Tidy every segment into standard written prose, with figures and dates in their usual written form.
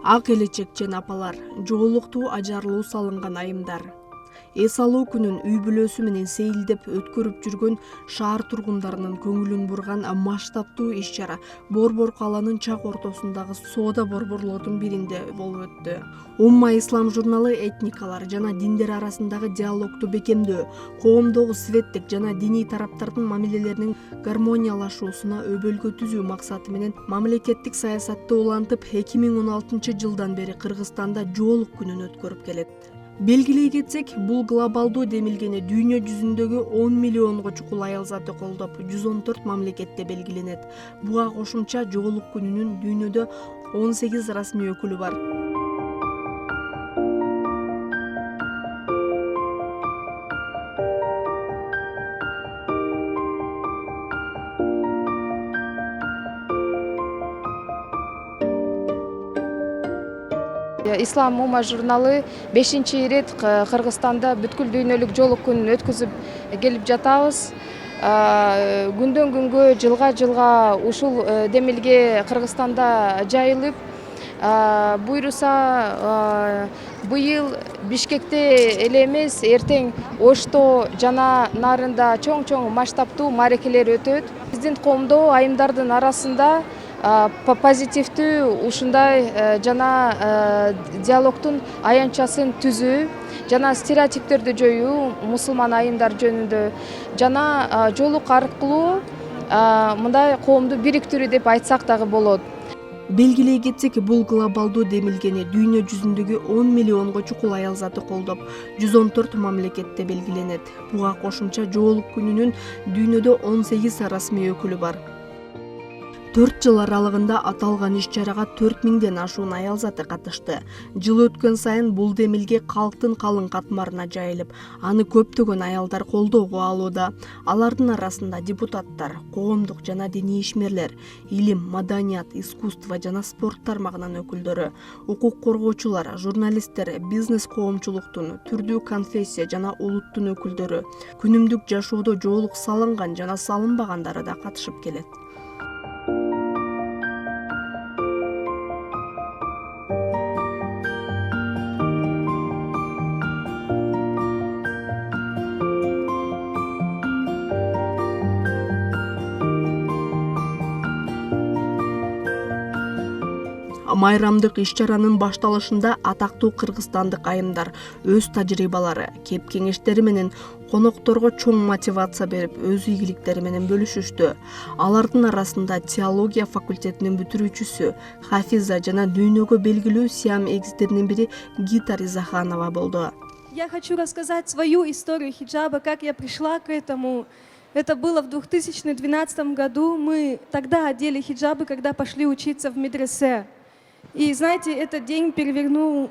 Ак келечек жана апалар, жоолуктуу ажарлуу салынган айымдар. Эс алуу күнүн үй бүлөсү менен сейилдеп өткөрүп жүргөн шаар тургундарынын көңүлүн бурган масштабтуу иш-чара Борбор калаанын чак ортосундагы соода борборлордун биринде болуп өттү. Умма ислам журналы этникалар жана диндер арасындагы диалогду бекемдөө, коомдогу светтик жана диний тараптардын мамилелеринин гармониялашуусуна өбөлгө түзүү максаты менен мамлекеттик саясатты улантып 2016 жылдан бери Кыргызстанда жоолук күнүн өткөрүп келет. Белгилей кетсек, бул глобалдуу демилгени дүйнө жүзүндөгү 10 миллионго чукул аял заты колдоп, 114 мамлекетте белгиленет. Буга кошумча жоолук күнүнүн дүйнөдө 18 расмий өкүлү бар. Ислам Ума журналы 5-чи ирет Кыргызстанда бүткүл дүйнөлүк жоолук күнүн өткөзүп келип жатабыз. Күндөн күнгө, жылга жылга ушул демилге Кыргызстанда жайылып, буйруса быйыл Бишкекте эле эмес, эртең Ошто жана Нарында чоң масштабтуу маарекелер өтөт. Биздин коомдо айымдардын арасында позитивдүү ушундай жана диалогтун аянтчасын түзүү жана стереотиптерди жоюу мусулман айымдар жөнүндө жана жоолук аркылуу мындай коомду бириктирүү деп айтсак дагы болот. Белгилей кетсек, бул глобалдуу демилгени дүйнө жүзүндөгү 10 миллионго чукул аял заты колдоп, 114 мамлекетте белгиленет. Буга кошумча жоолук күнүнүн дүйнөдө 18 расмий өкүлү бар. 4 жыл аралыгында аталган иш-чарага 4000ден ашуун аял заты катышты. Жыл өткөн сайын бул демилге калктын калың катмарына жайылып, аны көптөгөн аялдар колдоого алууда. Алардын арасында депутаттар, коомдук жана диний ишмерлер, илим, маданият, искусство жана спорт тармагынын өкүлдөрү, укук коргоочулар, журналисттер, бизнес коомчулуктун, түрдүү конфессия жана улуттун өкүлдөрү, күнүмдүк жашоодо жоолук салынган жана салынбагандары да катышып келет. Майрамдык иш-чаранын башталышында атактуу кыргызстандык айымдар өз тажрыйбалары, кеп-кеңештери менен конокторго чоң мотивация берип, өз ийгиликтери менен бөлүшүштү. Алардын арасында теология факультетинин бүтүрүүчүсү, хафиза жана дүйнөгө белгилүү Сиам эгиздеринин бири Гита Ризаханова болду. Я хочу рассказать свою историю хиджаба, как я пришла к этому. Это было в 2012 году. Мы тогда одели хиджабы, когда пошли учиться в медресе. И знаете, этот день перевернул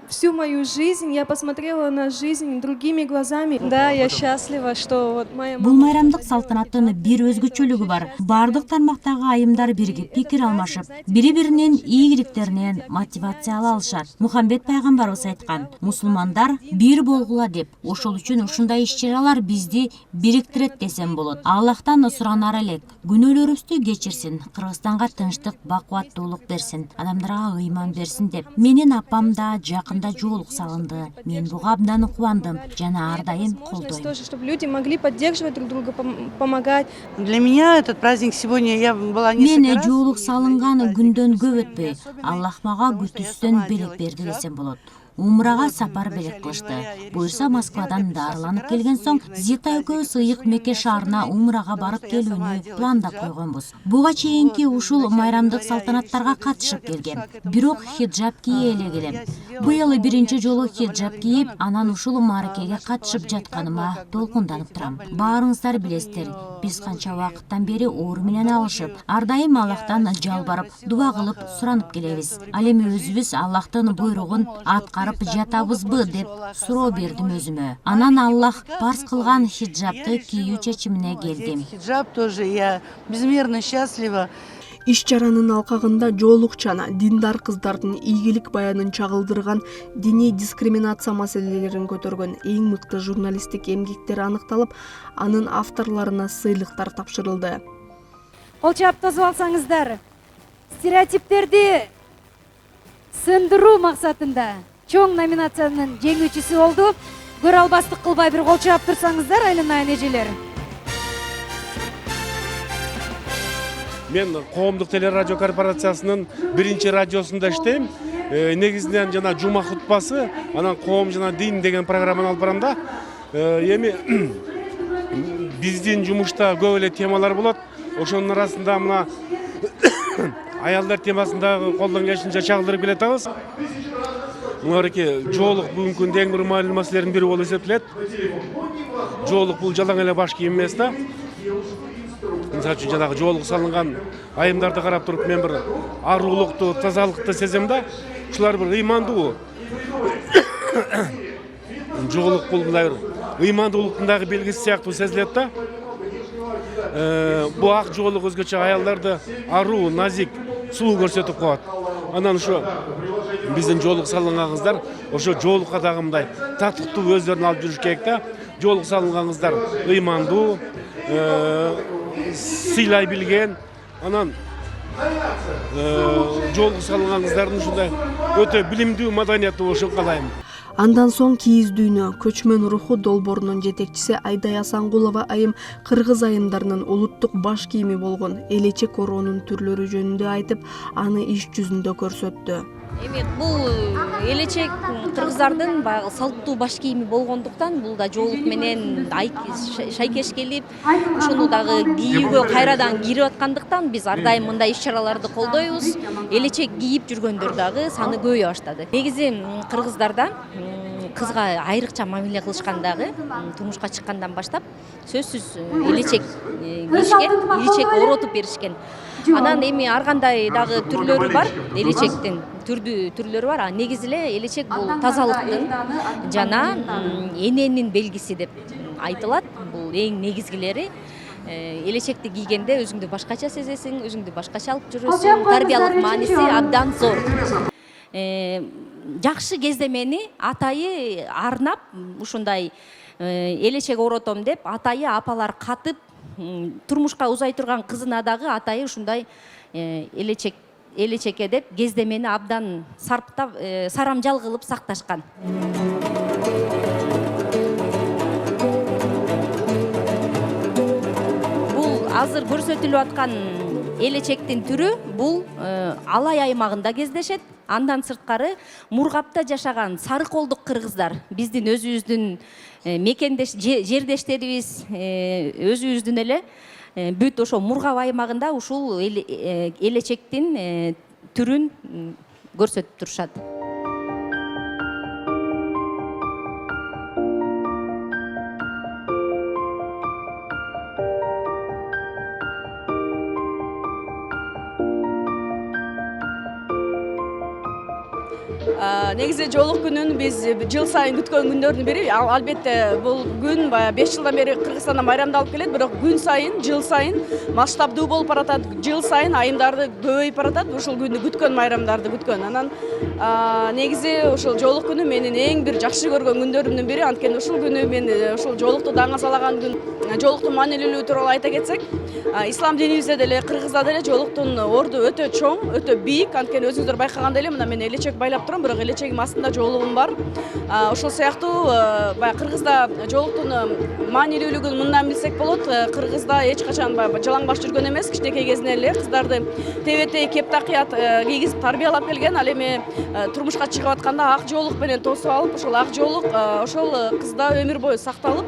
всю мою жизнь. Я посмотрела на жизнь другими глазами. Да, я счастлива, что вот моя Бул майрамдык салтанаттын бир өзгөчөлүгү бар. Бардык тармактагы айымдар биригип пикир алмашып, бири-биринин ийгиликтеринен мотивация ала алышат. Мухаммед пайгамбарыбыз айткан: "Мусулмандар бир болгула" деп. Ошол үчүн ушундай иш-чаралар бизди бириктирет десем болот. Аллахтан суранар элек, күнөөлөрүбүздү кечирсин, Кыргызстанга тынчтык, бакубаттуулук берсин, адамдарга ыйман берсин деп. Менин апам да жакында жоолук салынды. Мен буга абдан кубандым жана ар дайым колдойм. Чтобы люди могли поддерживать друг друга, помогать. Для меня этот праздник сегодня я была не Мен жоолук салынган күндөн көп өтпөй, Аллах мага күтүүстөн белек берди десем болот. Умрага сапар белек кылышты. Буюрса Москвадан дарыланып келген соң Зита экөөбүз Ыйык Мекке шаарына умрага барып келүүнү пландап койгонбуз. Буга чейинки ушул майрамдык салтанаттарга катышып келгем. Бирок хиджаб кие эле келем. Быйыл биринчи жолу хиджаб кийип, анан ушул мааракеге катышып жатканыма толкунданып турам. Баарыңыздар билесиздер, биз канча убакыттан бери оор менен алышып, ар дайым Аллахтан жалбарып, дуба кылып суранып келебиз. Ал эми өзүбүз Аллахтын буйругун аткарып жатабызбы деп суроо бердим өзүмө. Анан Аллах парз кылган хиджабты кийүү чечимине келдим. Хиджаб тоже я безмерно счастлива. Иш-чаранын алкагында жоолукчана диндар кыздардын ийгилик баянын чагылдырган, диний дискриминация маселелерин көтөргөн эң мыкты журналисттик эмгектери аныкталып, анын авторлоруна сыйлыктар тапшырылды. Кол чаап тосуп алсаңыздар, стереотиптерди сындыруу максатында чоң номинациянын жеңүүчүсү болду. Көрө албастык кылбай бир кол чаап турсаңыздар, айланайын эжелер. Мен коомдук телерадио корпорациясынын биринчи радиосунда иштейм. Негизинен жана жума хутбасы, анан коом жана дин деген программаны алып барам да. Эми биздин жумушта көп эле темалар болот. Ошонун арасында мына аялдар темасындагы колдон келишинче чагылдырып келатабыз. Мынабеки жоолук бүгүнкү күндө эң бир маанилүү маселелердин бири болуп эсептелет. Жоолук бул жалаң эле баш кийим эмес да. Мисалы үчүн жанагы жоолук салынган айымдарды карап туруп мен бир аруулукту, тазалыкты сезем да. Ушулар бир ыймандуу. Жоолук бул мындай бир ыймандуулуктун дагы белгиси сыяктуу сезилет да. Бул ак жоолук өзгөчө аялдарды аруу, назик, сулуу көрсөтүп коет. Анан ошо биздин жоолук салынган кыздар ошо жоолукка дагы мындай татыктуу өздөрүн алып жүрүш керек да. Жоолук салынган кыздар ыймандуу, сыйлай билген, анан жоолук салынган кыздардын ушундай өтө билимдүү, маданияттуу болушун каалайм. Андан соң кийиз дүйнө көчмөн руху долбоорунун жетекчиси Айдай Асангулова айым кыргыз айымдарынын улуттук баш кийими болгон элечек ороонун түрлөрү жөнүндө айтып, аны иш жүзүндө көрсөттү. Эми бул элечек кыргыздардын баягы салттуу баш кийими болгондуктан бул да жоолук менен шайкеш келип, ошону дагы кийүүгө кайрадан кирип аткандыктан биз ар дайым мындай иш-чараларды колдойбуз. Элечек кийип жүргөндөр дагы саны көбөйө баштады. Негизи кыргыздарда кызга айрыкча мамиле кылышкан дагы турмушка чыккандан баштап сөзсүз элечек кийишкен, элечек оротуп беришкен. Анан эми ар кандай дагы түрлөрү бар, элечектин түрлөрү бар. Негизи эле элечек бул тазалыктын жана эненин белгиси деп айтылат. Бул эң негизгилери. Элечекти кийгенде өзүңдү башкача сезесиң, өзүңдү башкача алып жүрөсүң. Тарбиялык мааниси абдан зор. Жакшы кездемени атайы арнап ушундай элечек оротом деп атайы апалар катып турмушка узай турган кызына дагы атайы ушундай элечекке деп кездемени абдан сарптап, сарамжал кылып сакташкан. Бул азыр көрсөтүлүп аткан элечектин түрү бул Алай аймагында кездешет. Андан сырткары Мургапта жашаган сары колдук кыргыздар биздин өзүбүздүн мекендеш жердештерибиз, өзүбүздүн эле бүт ошо Мургап аймагында ушул элечектин түрүн көрсөтүп турушат. Негизи жоолук күнүн биз жыл сайын күткөн күндөрдүн бири. Албетте бул күн 5 жылдан бери Кыргызстанда майрамдалып келет, бирок күн сайын, жыл сайын масштабдуу болуп баратат. Жыл сайын айымдарды көбөйүп баратат. Ушул күндү күткөн, майрамдарды күткөн. Анан негизи ушул жоолук күнү менин эң бир жакшы көргөн күндөрүмдүн бири. Анткени ушул күнү мен ушул жоолукту даңа салган күн. Жоолуктун маанилүүлүгү тууралуу айта кетсек, ислам динибизде деле, кыргызда деле жоолуктун орду өтө чоң, өтө бийик. Анткени өзүңүздөр байкагандай эле мына мен элечек байлап турам, бирок элечегим астында жоолугум бар. Ошол сыяктуу баягы кыргызда жоолуктун маанилүүлүгүн мындан билсек болот. Кыргызда эч качан жалаң баш жүргөн эмес, кичинекей кезинен эле кыздарды тебетей кептакыят кийгизип тарбиялап келген. Ал эми турмушка чыгып атканда ак жоолук менен тосуп алып, ошол ак жоолук ошол кызда өмүр бою сакталып,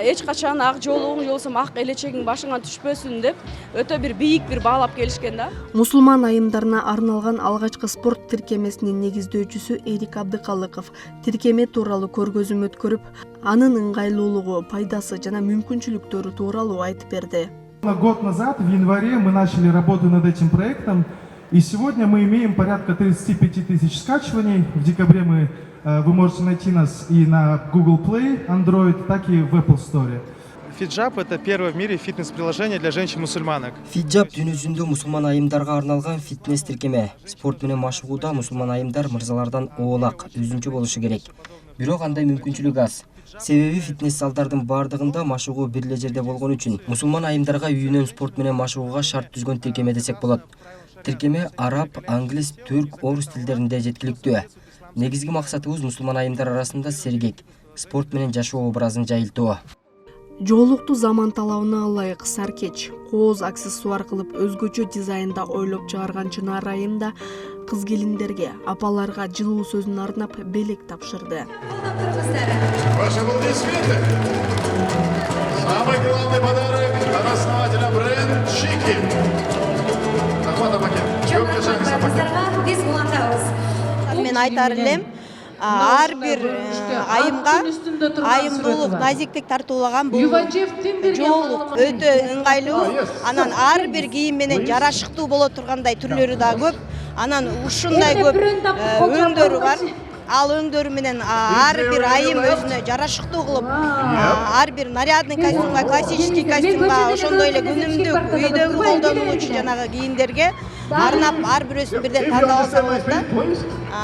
эч качан ак жоолугуң же болбосо ак элечегиң башыңан түшпөсүн деп өтө бир бийик бир баалап келишкен да. Мусулман айымдарына арналган алгачкы спорт тиркемесинин негиздөөчүсү Эрик Абдыкалыков тиркеме тууралуу көргөзүм өткөрүп, анын ыңгайлуулугу, пайдасы жана мүмкүнчүлүктөрү тууралуу айтып берди. Год назад, в январе, мы начали работу над этим проектом, и сегодня мы имеем порядка 35 тысяч скачиваний. В декабре вы можете найти нас и на Google Play, Android, так и в Apple Store. Фиджаб – это первое в мире фитнес-приложение для женщин-мусульманок. Фиджаб дүнүзүндө мусулман айымдарга арналган фитнес тиркеме. Спорт менен машыгууда мусулман айымдар мырзалардан оолак, өзүнчө болушу керек. Бирок андай мүмкүнчүлүк аз. Себеби фитнес залдардын бардыгында машыгуу бир эле жерде болгон үчүн мусулман айымдарга үйүнөн спорт менен машыгууга шарт түзгөн тиркеме десек болот. Тиркеме араб, англис, түрк, орус тилдеринде жеткиликтүү. Негизги максатыбыз мусулман айымдар арасында сергек, спорт менен жашоо образын жайылтуу. Жоолукту заман талабына ылайык саркеч, кооз аксессуар кылып өзгөчө дизайнда ойлоп чыгарган Чынар айым да кыз келиндерге, апаларга жылуу сөзүн арнап белек тапшырды. Ваши аплодисменты. Самый главный подарок от основателя бренд Чики. Ахмат Абакен. Мен айтар элем, ар бир айымга айымдуулук, назиктик тартуулаган бул жоолук өтө ыңгайлуу. Анан ар бир кийим менен жарашыктуу боло тургандай түрлөрү да көп. Анан ушундай көп өңдөрү бар. Ал өңдөрү менен ар бир айым өзүнө жарашыктуу кылып, ар бир нарядный костюмга, классический костюмга, ошондой эле күнүмдүк үйдөгү колдонулуучу жанагы кийимдерге арнап ар бирөөсүн бирден тандап алса болот да.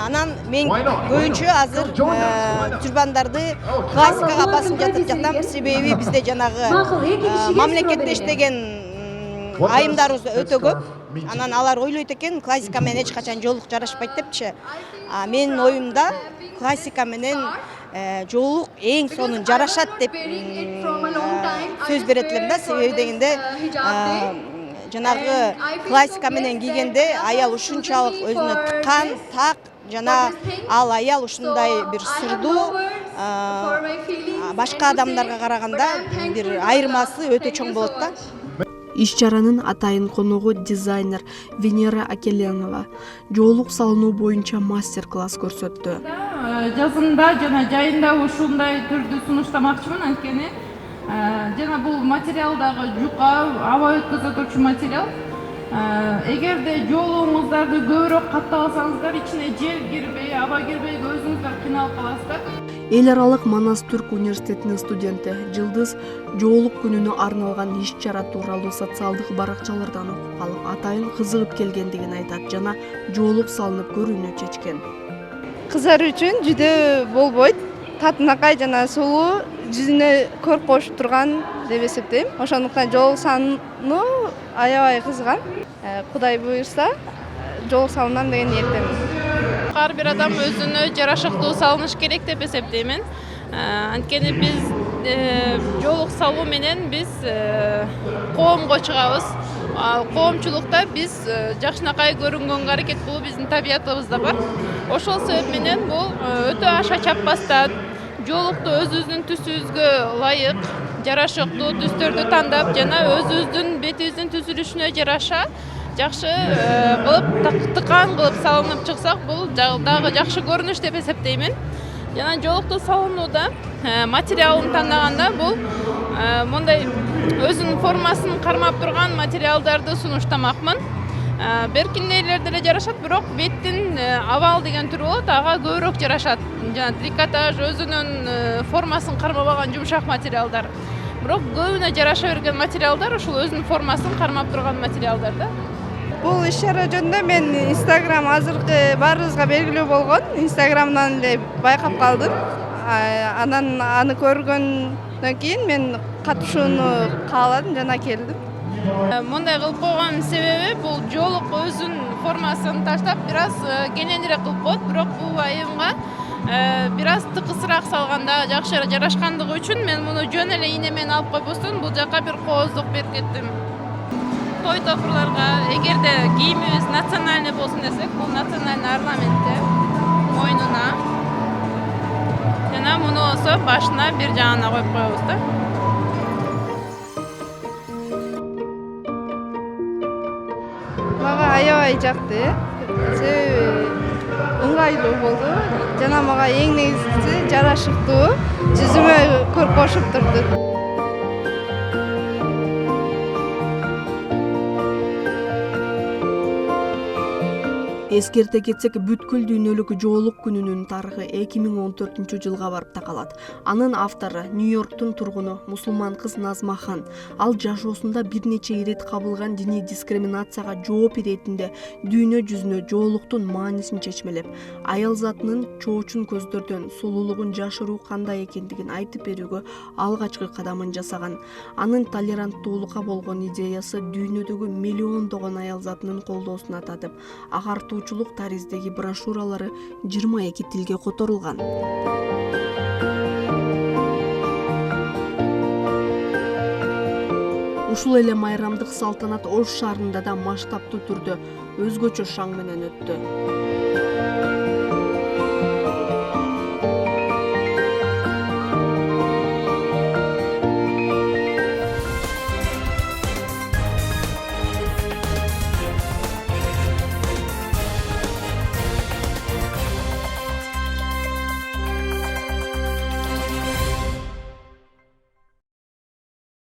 Анан мен көбүнчө азыр тюрбандарды классикага басып жатам, себеби бизде жанагы мамлекетте иштеген айымдарыбыз өтө көп. Анан алар ойлойт экен, классика менен эч качан жоолук жарашпайт депчи. Менин оюмда классика менен жоолук эң сонун жарашат деп сөз берет элем да. Себеби дегенде жанагы классика менен кийгенде аял ушунчалык өзүнө тыккан, так, жана ал аял ушундай бир сырдуу, башка адамдарга караганда бир айырмасы өтө чоң болот да. Иш-чаранын атайын коногу дизайнер Венера Акеленова жоолук салынуу боюнча мастер-класс көрсөттү. Жазында жана жайында ушундай түрдү сунуштамакчымын, анткени жана бул материалдагы жука, аба өткөзө турчу материал. Эгерде жоолугуңуздарды көбүрөөк каттап алсаңыздар, ичине жел кирбей, аба кирбей өзүңүздөр кыйналып каласыздар. Эл аралык Манас Түрк университетинин студенти Жылдыз жоолук күнүнө арналган иш-чара тууралуу социалдык баракчалардан окуп калып, атайын кызыгып келгендигин айтат жана жоолук салынып көрүүнү чечкен. Кыздар үчүн жүдө болбойт, татынакай жана сулуу, жүзүнө көр кошуп турган деп эсептейм. Ошондуктан жоолук салынуу аябай кызыгам. Кудай буйрса, жоолук салынам деген ниеттемин. Ар бир адам өзүнө жарашыктуу салыныш керек деп эсептеймин. Анткени биз жоолук салуу менен биз коомго чыгабыз. Коомчулукта биз жакшынакай көрүнгөнгө аракет кылуу биздин табиятыбызда бар. Ошол себеп менен бул өтө аша чаппастан жоолукту өзүбүздүн түсүбүзгө ылайык, жарашыктуу түстөрдү тандап жана өзүбүздүн бетибиздин түзүлүшүнө жараша жакшы кылып, тыккан кылып салынып чыксак, бул дагы жакшы көрүнүш деп эсептеймин. Жана жоолукту салынууда материалын тандаганда бул мондай өзүнүн формасын кармап турган материалдарды сунуштамакмын. Беркиндейлер деле жарашат, бирок беттин овал деген түрү болот, ага көбүрөөк жарашат. Жана трикотаж өзүнүн формасын кармабаган жумшак материалдар. Бирок көбүнө жараша берген материалдар ушул өзүнүн формасын кармап турган материалдар да. Бул иш-чара жөнүндө мен Instagram азыркы баарыбызга белгилүү болгон, Instagramдан эле байкап калдым. Анан аны көргөндөн кийин мен катышууну кааладым жана келдим. Мындай кылып койгон себеби бул жоолук өзүнүн формасын таштап, бир аз кененирээк кылып коет, бирок бул айымга бир аз тыкысыраак салганда жакшы жарашкандыгы үчүн мен муну жөн эле ийне менен алып койбостон бул жака бир кооздук берип кеттим. Той топурларга эгерде кийимибиз национальный болсун десек, бул национальный орнаментте мойнуна жана муну болсо башына бир жагына коюп коебуз да. Мага аябай жакты, себеби ыңгайлуу болду жана мага эң негизгиси жарашыктуу, жүзүмө көр кошуп турду. Эскерте кетсек, бүткүл дүйнөлүк жоолук күнүнүн тарыхы 2014-жылга барып такалат. Анын автору Нью-Йорктун тургуну мусулман кыз Назма Хан. Ал жашоосунда бир нече ирет кабылган диний дискриминацияга жооп иретинде дүйнө жүзүнө жоолуктун маанисин чечмелеп, аял затынын чоочун көздөрдөн сулуулугун жашыруу кандай экендигин айтып берүүгө алгачкы кадамын жасаган. Анын толеранттуулукка болгон идеясы дүйнөдөгү миллиондогон аял затынын колдоосуна татып, агартуучулук тариздеги брошюралары 22 тилге которулган. Ушул эле майрамдык салтанат Ош шаарында да масштабтуу түрдө өзгөчө шаң менен өттү.